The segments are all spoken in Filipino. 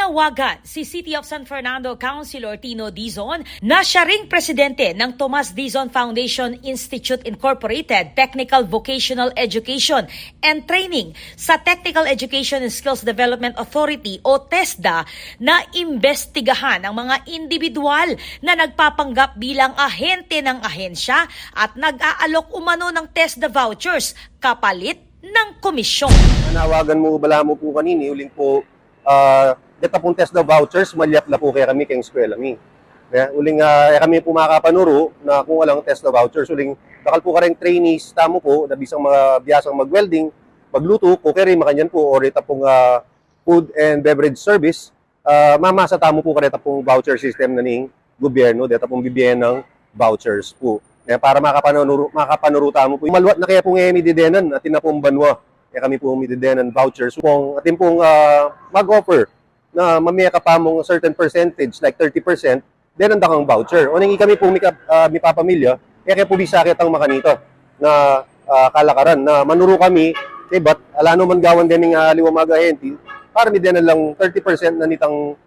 Nanawagan si City of San Fernando Councilor Tino Dizon na siya ring presidente ng Tomas Dizon Foundation Institute Incorporated Technical Vocational Education and Training sa Technical Education and Skills Development Authority o TESDA na imbestigahan ang mga individual na nagpapanggap bilang ahente ng ahensya at nag-aalok umano ng TESDA vouchers kapalit ng komisyon. Nanawagan mo, bala mo po kanini, uling po, deta pong TESDA vouchers, maliap na po kaya kami kayong eskwela mi. Uling kami po makapanuro na kung walang TESDA vouchers, uling bakal po ka rin trainees, tamo po, na bisang mga biyasang mag-welding, magluto, kukeri, makanyan po, or ita pong food and beverage service, mamasa tamo po kareta pong voucher system na ning gobyerno, deta pong bibigyan ng vouchers po. Para makapanuro tamo po. Maluwat na kaya pong mididenan, atin na pong banwa. Kami po mididenan vouchers. Atin pong mag-offer na mamaya ka pa mong certain percentage, like 30%, then ang dakang voucher. O nangi kami po mi papamilya, kaya po bisakit ang makanito na kalakaran na manuro kami, but ala no man gawan din ng liwamag ahenti, para mi din lang 30% na nitang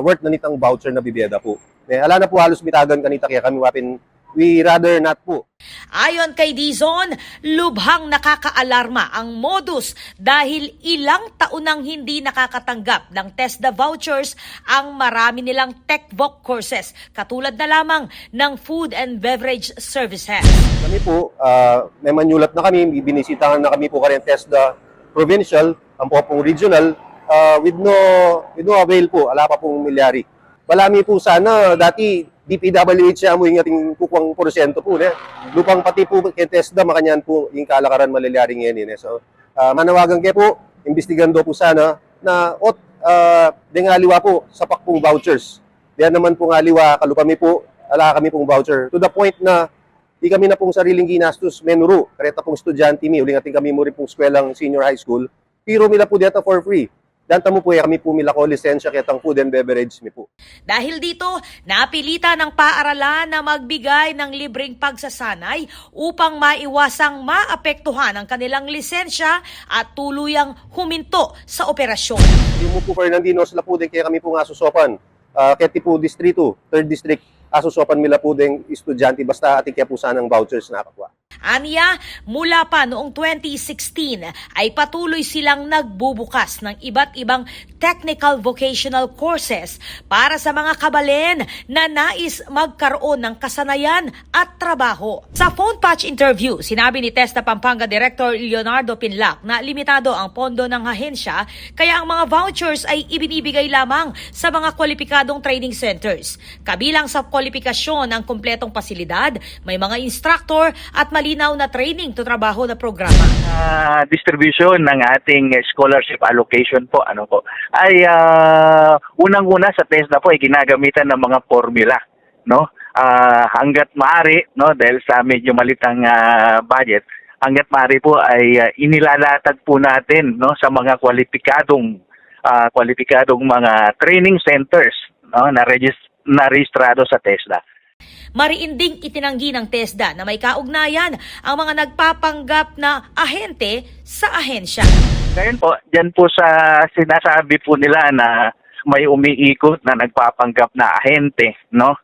worth na nitang voucher na bibiyada po. Ala na po halos mitagan kanita kaya kami wapin, we rather not po. Ayon kay Dizon, lubhang nakakaalarma ang modus dahil ilang taon nang hindi nakakatanggap ng TESDA vouchers ang marami nilang TechVoc courses, katulad na lamang ng food and beverage services. Kami po, may manulat na kami, binisitahan na kami po kaya TESDA provincial, ang po pong regional, with no avail po, ala pa pong milyari. Balami po sana, dati DPWH mo yung ating kukwang porsyento po. Lupang pati po kay TESDA, makanyan po yung kalakaran malalaring yan. So, manawagan kayo po, imbestigando po sana na ngaliwa po sa pakpong vouchers. Diyan naman po ngaliwa, kalupami po, ala kami pong voucher. To the point na di kami na pong sariling ginastos menuro. Kareta pong estudyante mi, uling ating kami mo rin pong skwelang senior high school. Pero mila po dito for free. Danta mo po kami po mila ko lisensya kitang food and beverage mi po. Dahil dito, napilitan ng paaralan na magbigay ng libreng pagsasanay upang maiwasang maapektuhan ang kanilang lisensya at tuluyang huminto sa operasyon. Hindi mo po Fernandino, sila po din kaya kami po nga susopan. Kaya po distrito, 3rd district, asusopan mila po din estudyante basta ating kaya po sanang vouchers na kapwa. Aniya, mula pa noong 2016 ay patuloy silang nagbubukas ng iba't ibang technical vocational courses para sa mga kabalen na nais magkaroon ng kasanayan at trabaho. Sa phone patch interview, sinabi ni TESDA Pampanga Director Leonardo Pinlac na limitado ang pondo ng ahensya kaya ang mga vouchers ay ibinibigay lamang sa mga kwalipikadong training centers. Kabilang sa kwalifikasyon ang kumpletong pasilidad, may mga instructor at malinaw na training to trabaho na programa. Distribution ng ating scholarship allocation po ay unang-una sa TESDA po ay ginagamitan ng mga formula, no? Hangga't maaari, no, dahil sa medyo malitang budget, hangga't maaari po ay inilalatag po natin, no, sa mga kwalipikadong mga training centers, no, na rehistrado sa TESDA. Mariinding itinanggi ng TESDA na may kaugnayan ang mga nagpapanggap na ahente sa ahensya. Ngayon po, dyan po sa sinasabi po nila na may umiikot na nagpapanggap na ahente, no?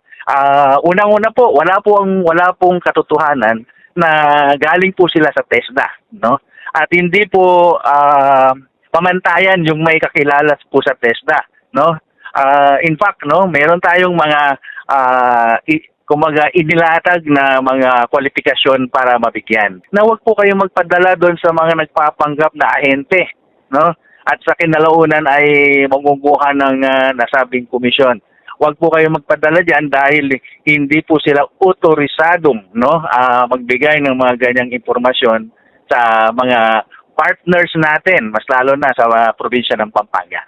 Unang-una po, wala pong katotohanan na galing po sila sa TESDA, no? At hindi po pamantayan yung may kakilala po sa TESDA, no? In fact, no, meron tayong mga inilatag na mga kwalifikasyon para mabigyan. Na huwag po kayong magpadala doon sa mga nagpapanggap na ahente, no? At sa kinalaunan ay magunguhan ng nasabing komisyon. Huwag po kayong magpadala diyan dahil hindi po sila otorisadong, no, magbigay ng mga ganyang impormasyon sa mga partners natin, mas lalo na sa probinsya ng Pampanga.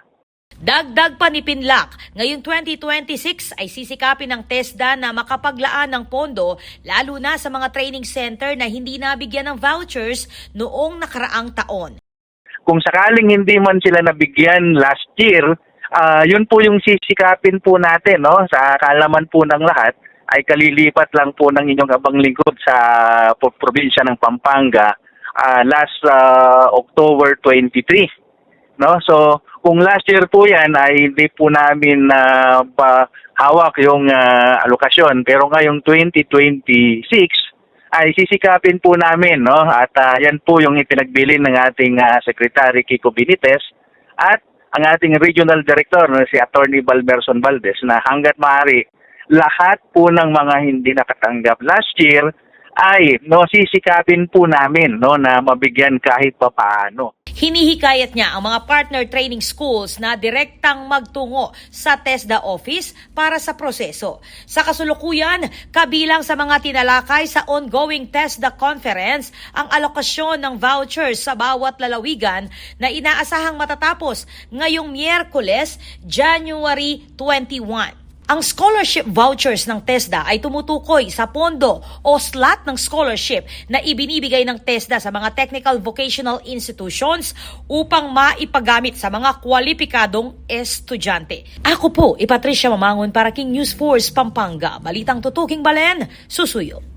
Dagdag pa ni Pinlac, ngayong 2026 ay sisikapin ng TESDA na makapaglaan ng pondo lalo na sa mga training center na hindi nabigyan ng vouchers noong nakaraang taon. Kung sakaling hindi man sila nabigyan last year, yun po yung sisikapin po natin, no? Sa kaalaman po ng lahat ay kalilipat lang po ng inyong abang lingkod sa probinsya ng Pampanga last October 23. no? So, kung last year po yan ay hindi po namin hawak yung alokasyon, pero ngayong 2026 ay sisikapin po namin, no? At yan po yung ipinagbilin ng ating Secretary Kiko Benitez at ang ating Regional Director, no, si Attorney Balmerson Valdez, na hanggat maaari lahat po ng mga hindi nakatanggap last year ay sisikapin po namin, no, na mabigyan kahit papaano. Hinihikayat niya ang mga partner training schools na direktang magtungo sa TESDA office para sa proseso. Sa kasulukuyan, kabilang sa mga tinalakay sa ongoing TESDA conference ang alokasyon ng vouchers sa bawat lalawigan na inaasahang matatapos ngayong Miyerkules, January 21. Ang scholarship vouchers ng TESDA ay tumutukoy sa pondo o slot ng scholarship na ibinibigay ng TESDA sa mga technical vocational institutions upang maipagamit sa mga kwalipikadong estudyante. Ako po, Patricia Mamangon para King News Force Pampanga. Balitang tutuking Balen, susuyo.